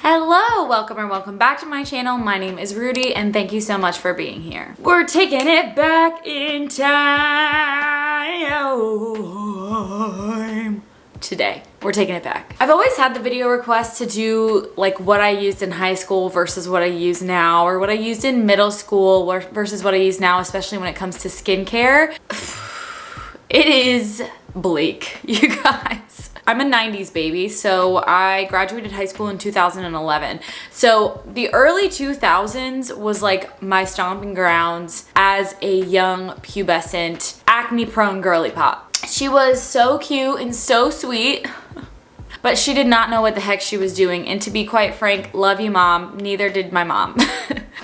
Hello, welcome back to my channel. My name is Rudi and thank you so much for being here. We're taking it back in time. Today, we're taking it back. I've always had the video request to do like what I used in high school versus what I use now, or what I used in middle school versus what I use now, especially when it comes to skincare. It is bleak, you guys. I'm a 90s baby, so I graduated high school in 2011. So the early 2000s was like my stomping grounds as a young, pubescent, acne-prone girly pop. She was so cute and so sweet, but she did not know what the heck she was doing. And to be quite frank, love you, mom, neither did my mom.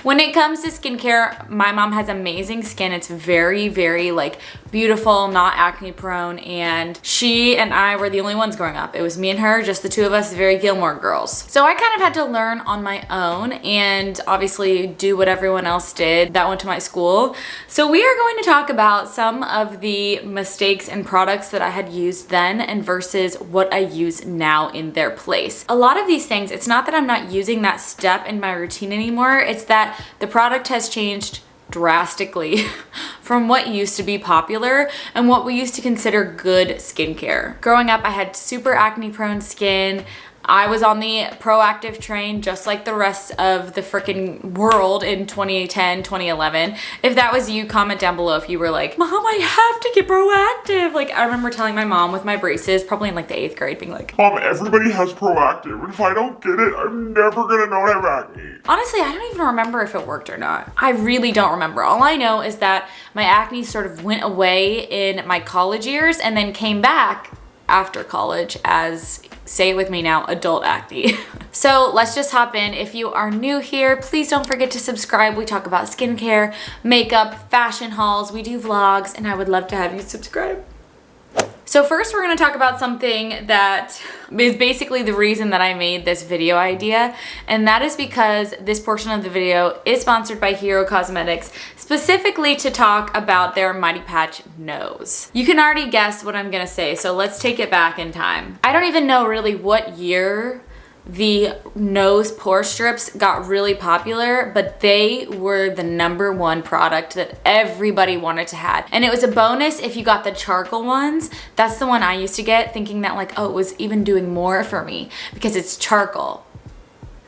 When it comes to skincare, my mom has amazing skin. It's very, very like beautiful, not acne prone, and she and I were the only ones growing up. It was me and her, just the two of us, very Gilmore Girls. So I kind of had to learn on my own and obviously do what everyone else did that went to my school. So we are going to talk about some of the mistakes and products that I had used then and versus what I use now in their place. A lot of these things, it's not that I'm not using that step in my routine anymore, it's that the product has changed drastically from what used to be popular and what we used to consider good skincare. Growing up, I had super acne prone skin. I was on the proactive train just like the rest of the freaking world in 2010, 2011. If that was you, comment down below if you were like, Mom, I have to get proactive. Like, I remember telling my mom with my braces, probably in like the 8th grade, being like, Mom, everybody has proactive, and if I don't get it, I'm never gonna know I have acne. Honestly, I don't even remember if it worked or not. I really don't remember. All I know is that my acne sort of went away in my college years and then came back after college as, say it with me now, adult acne. So let's just hop in. If you are new here, please don't forget to subscribe. We talk about skincare, makeup, fashion hauls, we do vlogs, and I would love to have you subscribe. So first we're gonna talk about something that is basically the reason that I made this video idea, and that is because this portion of the video is sponsored by Hero Cosmetics, specifically to talk about their Mighty Patch Nose. You can already guess what I'm gonna say, so let's take it back in time. I don't even know really what year the nose pore strips got really popular, but they were the #1 product that everybody wanted to have. And it was a bonus if you got the charcoal ones. That's the one I used to get, thinking that like, oh, it was even doing more for me because it's charcoal.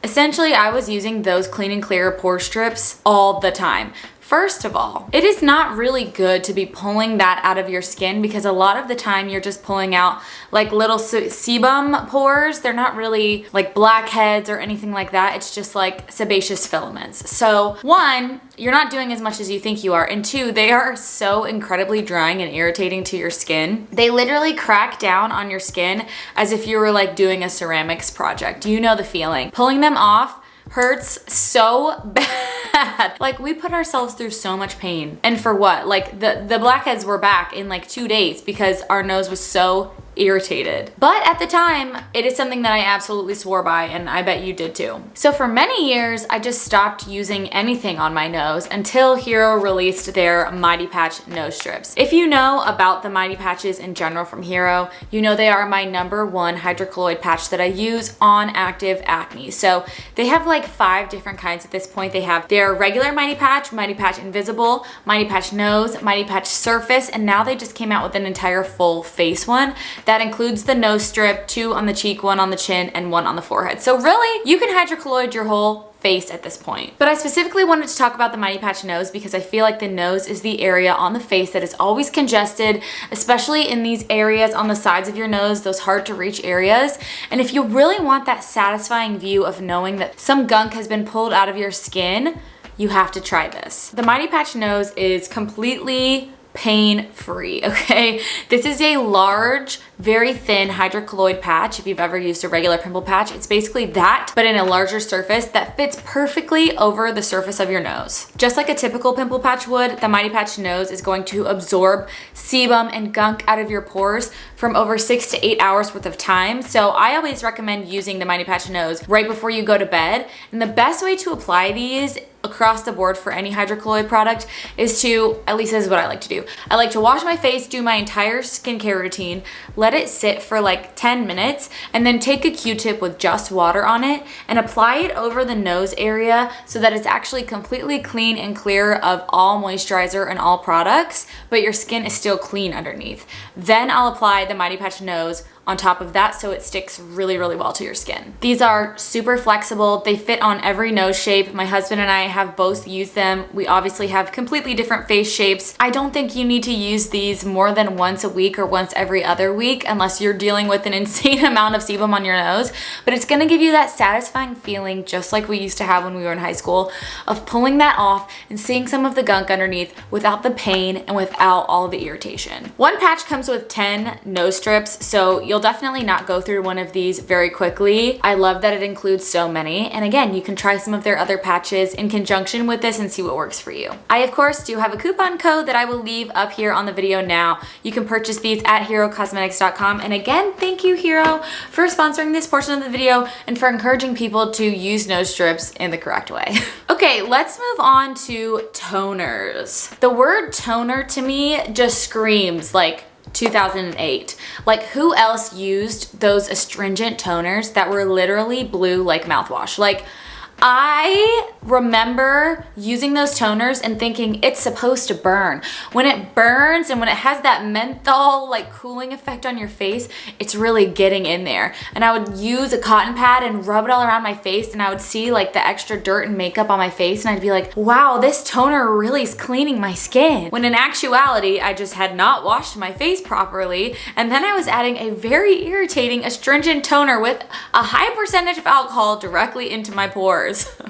Essentially, I was using those clean and clear pore strips all the time. First of all, it is not really good to be pulling that out of your skin because a lot of the time you're just pulling out like little sebum pores. They're not really like blackheads or anything like that. It's just like sebaceous filaments. So one, you're not doing as much as you think you are. And two, they are so incredibly drying and irritating to your skin. They literally crack down on your skin as if you were like doing a ceramics project. You know the feeling. Pulling them off hurts so bad. Like, we put ourselves through so much pain. And for what? Like, the blackheads were back in like 2 days because our nose was so irritated. But at the time, it is something that I absolutely swore by, and I bet you did too. So for many years, I just stopped using anything on my nose until Hero released their Mighty Patch nose strips. If you know about the Mighty Patches in general from Hero, you know they are my #1 hydrocolloid patch that I use on active acne. So they have like 5 different kinds at this point. They have their regular Mighty Patch Invisible, Mighty Patch Nose, Mighty Patch Surface, and now they just came out with an entire full face one. That includes the nose strip, 2 on the cheek, 1 on the chin, and 1 on the forehead. So really, you can hydrocolloid your whole face at this point. But I specifically wanted to talk about the Mighty Patch Nose because I feel like the nose is the area on the face that is always congested, especially in these areas on the sides of your nose, those hard to reach areas. And if you really want that satisfying view of knowing that some gunk has been pulled out of your skin, you have to try this. The Mighty Patch Nose is completely pain-free, okay? This is a large, very thin hydrocolloid patch. If you've ever used a regular pimple patch, it's basically that, but in a larger surface that fits perfectly over the surface of your nose. Just like a typical pimple patch would, the Mighty Patch Nose is going to absorb sebum and gunk out of your pores from over 6 to 8 hours worth of time. So I always recommend using the Mighty Patch Nose right before you go to bed. And the best way to apply these across the board for any hydrocolloid product is to, at least this is what I like to do. I like to wash my face, do my entire skincare routine, let it sit for like 10 minutes, and then take a Q-tip with just water on it and apply it over the nose area so that it's actually completely clean and clear of all moisturizer and all products, but your skin is still clean underneath. Then I'll apply the Mighty Patch Nose on top of that so it sticks really, really well to your skin. These are super flexible. They fit on every nose shape. My husband and I have both used them. We obviously have completely different face shapes. I don't think you need to use these more than once a week or once every other week unless you're dealing with an insane amount of sebum on your nose, but it's gonna give you that satisfying feeling just like we used to have when we were in high school of pulling that off and seeing some of the gunk underneath without the pain and without all of the irritation. One patch comes with 10 nose strips, so you'll definitely not go through one of these very quickly. I love that it includes so many. And again, you can try some of their other patches in conjunction with this and see what works for you. I, of course, do have a coupon code that I will leave up here on the video now. You can purchase these at herocosmetics.com. And again, thank you, Hero, for sponsoring this portion of the video and for encouraging people to use nose strips in the correct way. Okay, let's move on to toners. The word toner to me just screams like 2008. Like, who else used those astringent toners that were literally blue like mouthwash? Like, I remember using those toners and thinking it's supposed to burn. When it burns and when it has that menthol like cooling effect on your face, it's really getting in there. And I would use a cotton pad and rub it all around my face, and I would see like the extra dirt and makeup on my face, and I'd be like, wow, this toner really is cleaning my skin. When in actuality, I just had not washed my face properly, and then I was adding a very irritating astringent toner with a high percentage of alcohol directly into my pores.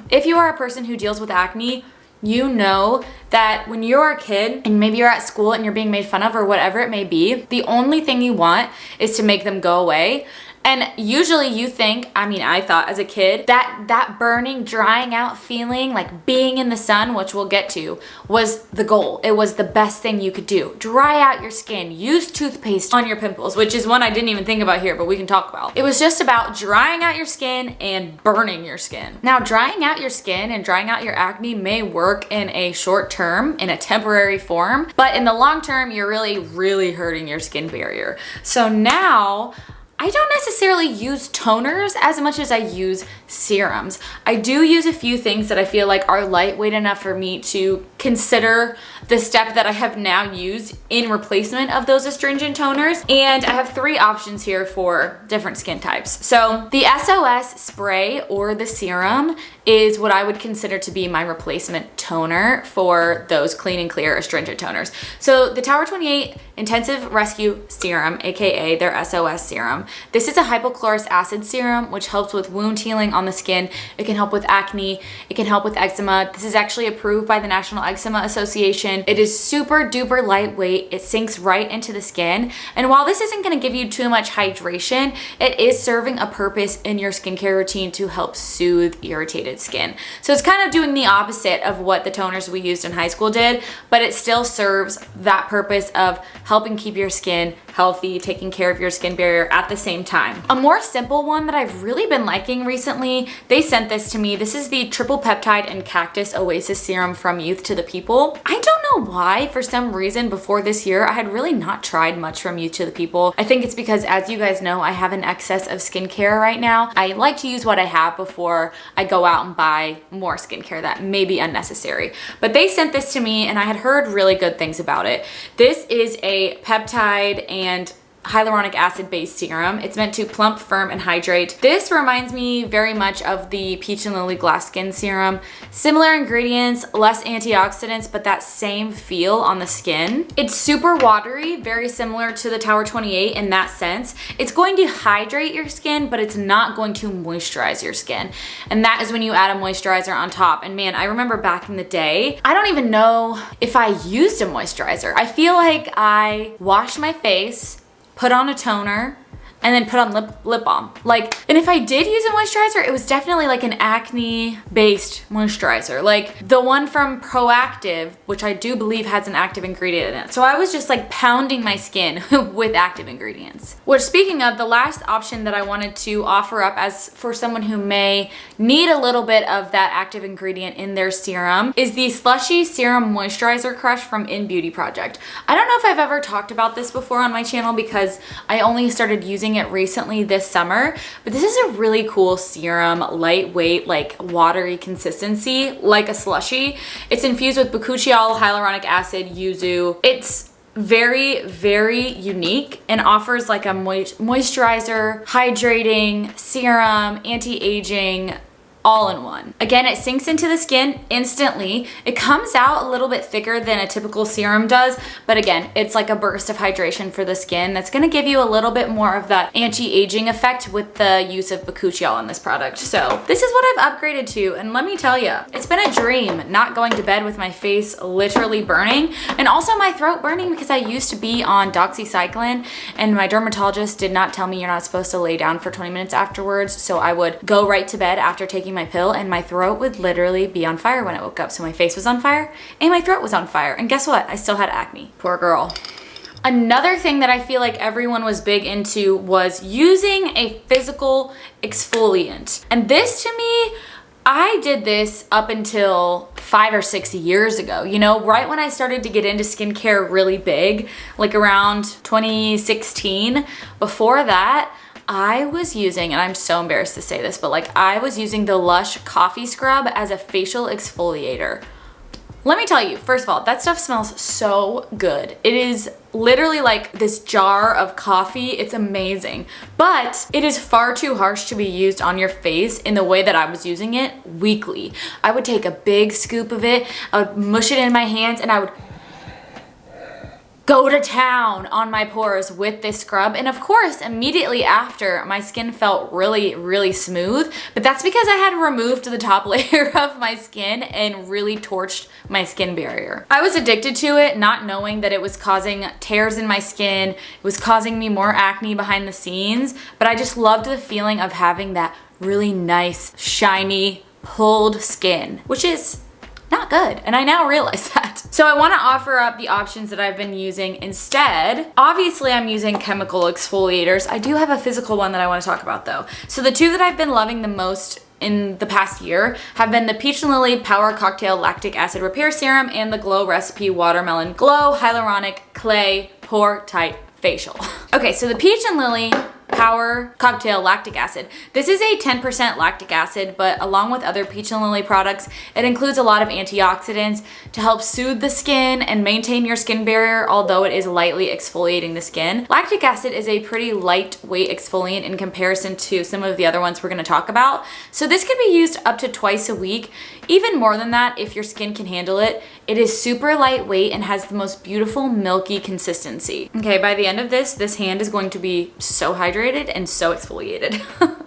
If you are a person who deals with acne, you know that when you're a kid and maybe you're at school and you're being made fun of or whatever it may be, the only thing you want is to make them go away. And usually you think, I mean, I thought as a kid, that burning, drying out feeling, like being in the sun, which we'll get to, was the goal. It was the best thing you could do. Dry out your skin, use toothpaste on your pimples, which is one I didn't even think about here, but we can talk about. It was just about drying out your skin and burning your skin. Now, drying out your skin and drying out your acne may work in a short term, in a temporary form, but in the long term, you're really, really hurting your skin barrier. So now, I don't necessarily use toners as much as I use serums. I do use a few things that I feel like are lightweight enough for me to consider the step that I have now used in replacement of those astringent toners. And I have 3 options here for different skin types. So the SOS spray or the serum is what I would consider to be my replacement toner for those clean and clear astringent toners. So the Tower 28 Intensive Rescue Serum, aka their SOS serum. This is a hypochlorous acid serum which helps with wound healing on the skin. It can help with acne, it can help with eczema. This is actually approved by the National Eczema Association. It is super duper lightweight. It sinks right into the skin. And while this isn't going to give you too much hydration, it is serving a purpose in your skincare routine to help soothe irritated skin. So it's kind of doing the opposite of what the toners we used in high school did, but it still serves that purpose of helping keep your skin healthy, taking care of your skin barrier at the same time. A more simple one that I've really been liking recently, they sent this to me. This is the Triple Peptide and Cactus Oasis Serum from Youth to the People. I don't know why, for some reason before this year, I had really not tried much from Youth to the People. I think it's because, as you guys know, I have an excess of skincare right now. I like to use what I have before I go out and buy more skincare that may be unnecessary. But they sent this to me and I had heard really good things about it. This is a peptide and hyaluronic acid based serum. It's meant to plump, firm, and hydrate. This reminds me very much of the Peach and Lily Glass Skin Serum. Similar ingredients, less antioxidants, but that same feel on the skin. It's super watery, very similar to the Tower 28 in that sense. It's going to hydrate your skin, but it's not going to moisturize your skin. And that is when you add a moisturizer on top. And man, I remember back in the day, I don't even know if I used a moisturizer. I feel like I washed my face, put on a toner, and then put on lip balm. Like, and if I did use a moisturizer, it was definitely like an acne based moisturizer. Like the one from Proactive, which I do believe has an active ingredient in it. So I was just like pounding my skin with active ingredients. Which, speaking of, the last option that I wanted to offer up as for someone who may need a little bit of that active ingredient in their serum is the Slushy Serum Moisturizer Crush from In Beauty Project. I don't know if I've ever talked about this before on my channel because I only started using it recently this summer, but this is a really cool serum, lightweight, like watery consistency, like a slushy. It's infused with bakuchiol, hyaluronic acid, yuzu. It's very, very unique and offers like a moisturizer, hydrating, serum, anti-aging, all in one. Again, it sinks into the skin instantly. It comes out a little bit thicker than a typical serum does, but again, it's like a burst of hydration for the skin that's gonna give you a little bit more of that anti-aging effect with the use of bakuchiol in this product. So this is what I've upgraded to, and let me tell you, it's been a dream not going to bed with my face literally burning, and also my throat burning because I used to be on doxycycline, and my dermatologist did not tell me you're not supposed to lay down for 20 minutes afterwards, so I would go right to bed after taking my pill and my throat would literally be on fire when I woke up. So my face was on fire and my throat was on fire. And guess what? I still had acne. Poor girl. Another thing that I feel like everyone was big into was using a physical exfoliant. And this to me, I did this up until 5 or 6 years ago, you know, right when I started to get into skincare really big, like around 2016. Before that, I was using, and I'm so embarrassed to say this, but like I was using the Lush Coffee Scrub as a facial exfoliator. Let me tell you, first of all, that stuff smells so good. It is literally like this jar of coffee. It's amazing, but it is far too harsh to be used on your face in the way that I was using it weekly. I would take a big scoop of it, I would mush it in my hands, and I would go to town on my pores with this scrub. And of course, immediately after, my skin felt really, really smooth, but that's because I had removed the top layer of my skin and really torched my skin barrier. I was addicted to it, not knowing that it was causing tears in my skin. It was causing me more acne behind the scenes, but I just loved the feeling of having that really nice, shiny, pulled skin, which is not good, and I now realize that. So I want to offer up the options that I've been using instead. Obviously, I'm using chemical exfoliators. I do have a physical one that I want to talk about though. So the two that I've been loving the most in the past year have been the Peach and Lily Power Cocktail Lactic Acid Repair Serum and the Glow Recipe Watermelon Glow Hyaluronic Clay Pore Tight Facial. Okay, so the Peach and Lily Power Cocktail Lactic Acid. This is a 10% lactic acid, but along with other Peach and Lily products, it includes a lot of antioxidants to help soothe the skin and maintain your skin barrier, although it is lightly exfoliating the skin. Lactic acid is a pretty lightweight exfoliant in comparison to some of the other ones we're going to talk about. So this can be used up to twice a week, even more than that if your skin can handle it. It is super lightweight and has the most beautiful milky consistency. Okay, by the end of this hand is going to be so hydrated and so exfoliated.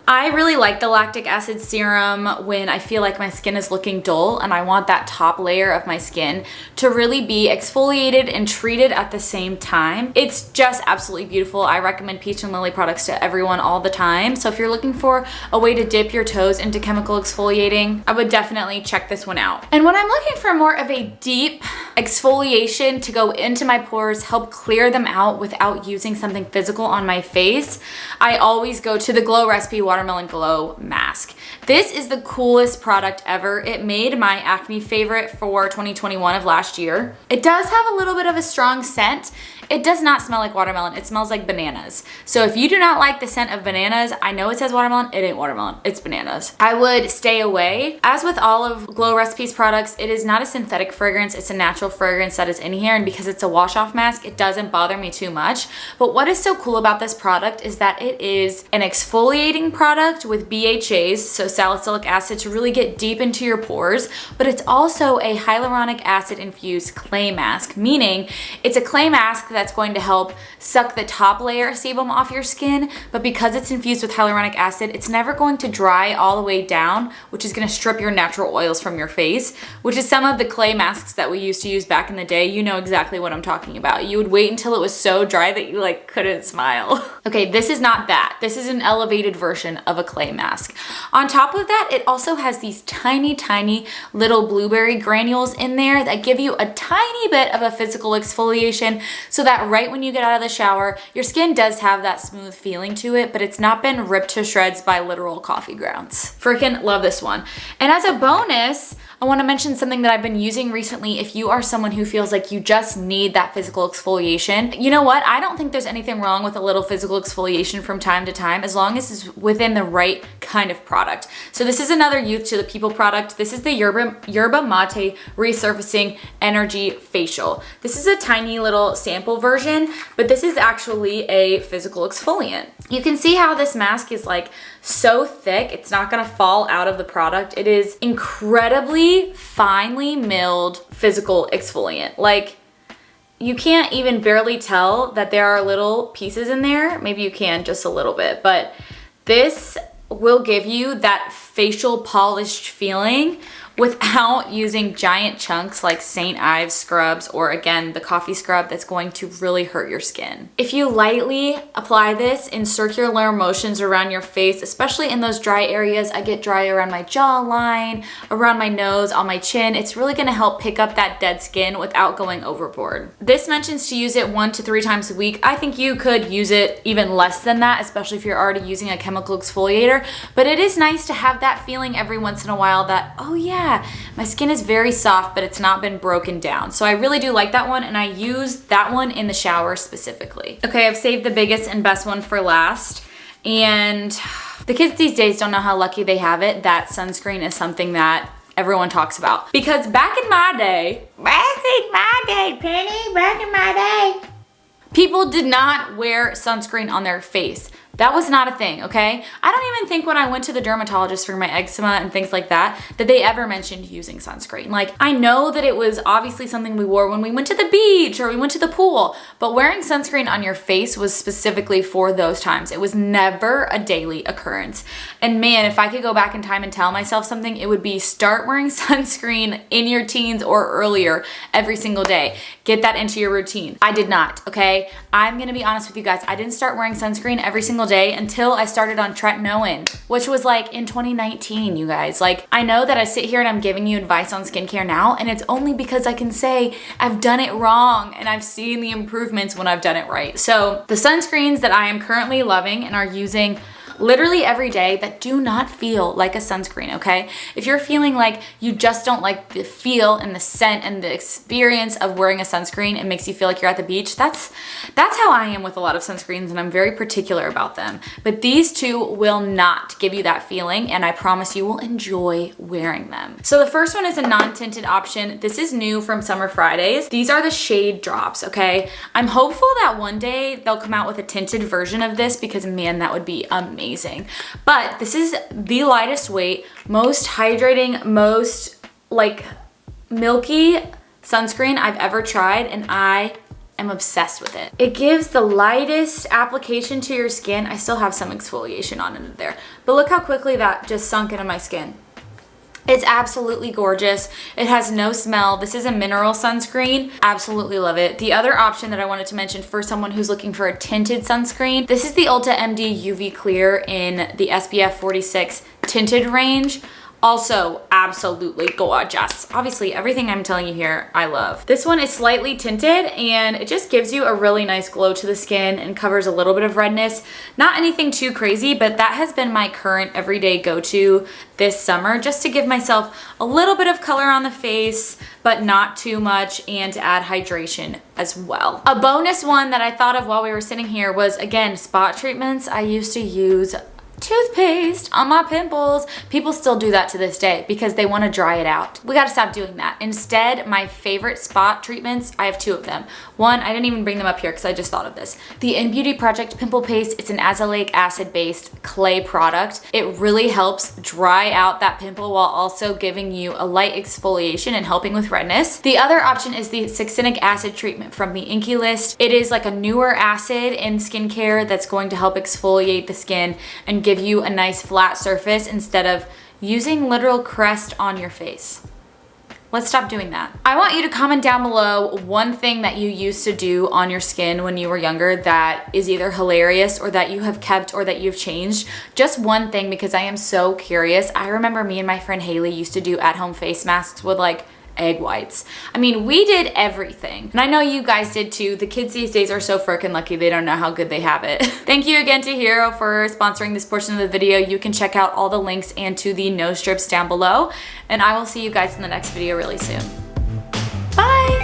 I really like the lactic acid serum when I feel like my skin is looking dull and I want that top layer of my skin to really be exfoliated and treated at the same time. It's just absolutely beautiful. I recommend Peach and Lily products to everyone all the time. So if you're looking for a way to dip your toes into chemical exfoliating, I would definitely check this one out. And when I'm looking for more of a deep exfoliation to go into my pores, help clear them out without using something physical on my face, I always go to the Glow Recipe Watermelon Glow Mask. This is the coolest product ever. It made my acne favorite for 2021 of last year. It does have a little bit of a strong scent. It does not smell like watermelon. It smells like bananas. So if you do not like the scent of bananas, I know it says watermelon, it ain't watermelon, it's bananas. I would stay away. As with all of Glow Recipes products, it is not a synthetic fragrance, it's a natural fragrance that is in here, and because it's a wash-off mask, it doesn't bother me too much. But what is so cool about this product is that it is an exfoliating product with BHAs, so salicylic acid, to really get deep into your pores, but it's also a hyaluronic acid infused clay mask, meaning it's a clay mask that that's going to help suck the top layer of sebum off your skin, but because it's infused with hyaluronic acid, it's never going to dry all the way down, which is going to strip your natural oils from your face, which is some of the clay masks that we used to use back in the day. You know exactly what I'm talking about. You would wait until it was so dry that you like couldn't smile. Okay, this is not that. This is an elevated version of a clay mask. On top of that, it also has these tiny, tiny little blueberry granules in there that give you a tiny bit of a physical exfoliation so that right when you get out of the shower, your skin does have that smooth feeling to it, but it's not been ripped to shreds by literal coffee grounds. Freaking love this one. And as a bonus, I want to mention something that I've been using recently if you are someone who feels like you just need that physical exfoliation. You know what? I don't think there's anything wrong with a little physical exfoliation from time to time as long as it's within the right kind of product. So this is another Youth to the People product. This is the Yerba Mate Resurfacing Energy Facial. This is a tiny little sample version, but this is actually a physical exfoliant. You can see how this mask is like so thick, it's not gonna fall out of the product. It is incredibly finely milled physical exfoliant. Like, you can't even barely tell that there are little pieces in there. Maybe you can just a little bit, but this will give you that facial polished feeling without using giant chunks like St. Ives scrubs or again, the coffee scrub that's going to really hurt your skin. If you lightly apply this in circular motions around your face, especially in those dry areas, I get dry around my jawline, around my nose, on my chin, it's really gonna help pick up that dead skin without going overboard. This mentions to use it 1 to 3 times a week. I think you could use it even less than that, especially if you're already using a chemical exfoliator, but it is nice to have that feeling every once in a while that, oh yeah, my skin is very soft, but it's not been broken down. So I really do like that one, and I use that one in the shower specifically. Okay, I've saved the biggest and best one for last, and the kids these days don't know how lucky they have it that sunscreen is something that everyone talks about. Because back in my day, Penny, people did not wear sunscreen on their face. That was not a thing, okay? I don't even think when I went to the dermatologist for my eczema and things like that they ever mentioned using sunscreen. Like, I know that it was obviously something we wore when we went to the beach or we went to the pool, but wearing sunscreen on your face was specifically for those times. It was never a daily occurrence. And man, if I could go back in time and tell myself something, it would be start wearing sunscreen in your teens or earlier every single day. Get that into your routine. I did not, okay? I'm gonna be honest with you guys. I didn't start wearing sunscreen every single day until I started on tretinoin, which was like in 2019, you guys. Like, I know that I sit here and I'm giving you advice on skincare now, and it's only because I can say I've done it wrong and I've seen the improvements when I've done it right. So the sunscreens that I am currently loving and are using literally every day that do not feel like a sunscreen, okay? If you're feeling like you just don't like the feel and the scent and the experience of wearing a sunscreen, it makes you feel like you're at the beach, that's how I am with a lot of sunscreens, and I'm very particular about them. But these two will not give you that feeling, and I promise you will enjoy wearing them. So the first one is a non-tinted option. This is new from Summer Fridays. These are the shade drops, okay? I'm hopeful that one day they'll come out with a tinted version of this because man, that would be amazing. But this is the lightest weight, most hydrating, most like milky sunscreen I've ever tried, and I am obsessed with it. It gives the lightest application to your skin. I still have some exfoliation on it there, but look how quickly that just sunk into my skin. It's absolutely gorgeous. It has no smell. This is a mineral sunscreen. Absolutely love it. The other option that I wanted to mention for someone who's looking for a tinted sunscreen, this is the Ulta MD UV Clear in the SPF 46 tinted range. Also absolutely gorgeous. Obviously, everything I'm telling you here, I love. This one is slightly tinted and it just gives you a really nice glow to the skin and covers a little bit of redness. Not anything too crazy, but that has been my current everyday go-to this summer, just to give myself a little bit of color on the face, but not too much, and to add hydration as well. A bonus one that I thought of while we were sitting here was, again, spot treatments. I used to use toothpaste on my pimples. People still do that to this day because they want to dry it out. We got to stop doing that. Instead, my favorite spot treatments, I have 2 of them. One, I didn't even bring them up here because I just thought of this. The In Beauty Project Pimple Paste, it's an azelaic acid based clay product. It really helps dry out that pimple while also giving you a light exfoliation and helping with redness. The other option is the succinic acid treatment from the Inkey List. It is like a newer acid in skincare that's going to help exfoliate the skin and give you a nice flat surface instead of using literal crest on your face. Let's stop doing that. I want you to comment down below one thing that you used to do on your skin when you were younger that is either hilarious or that you have kept or that you've changed. Just one thing, because I am so curious. I remember me and my friend Haley used to do at-home face masks with like egg whites. I mean, we did everything. And I know you guys did too. The kids these days are so freaking lucky, they don't know how good they have it. Thank you again to Hero for sponsoring this portion of the video. You can check out all the links and to the nose strips down below. And I will see you guys in the next video really soon. Bye!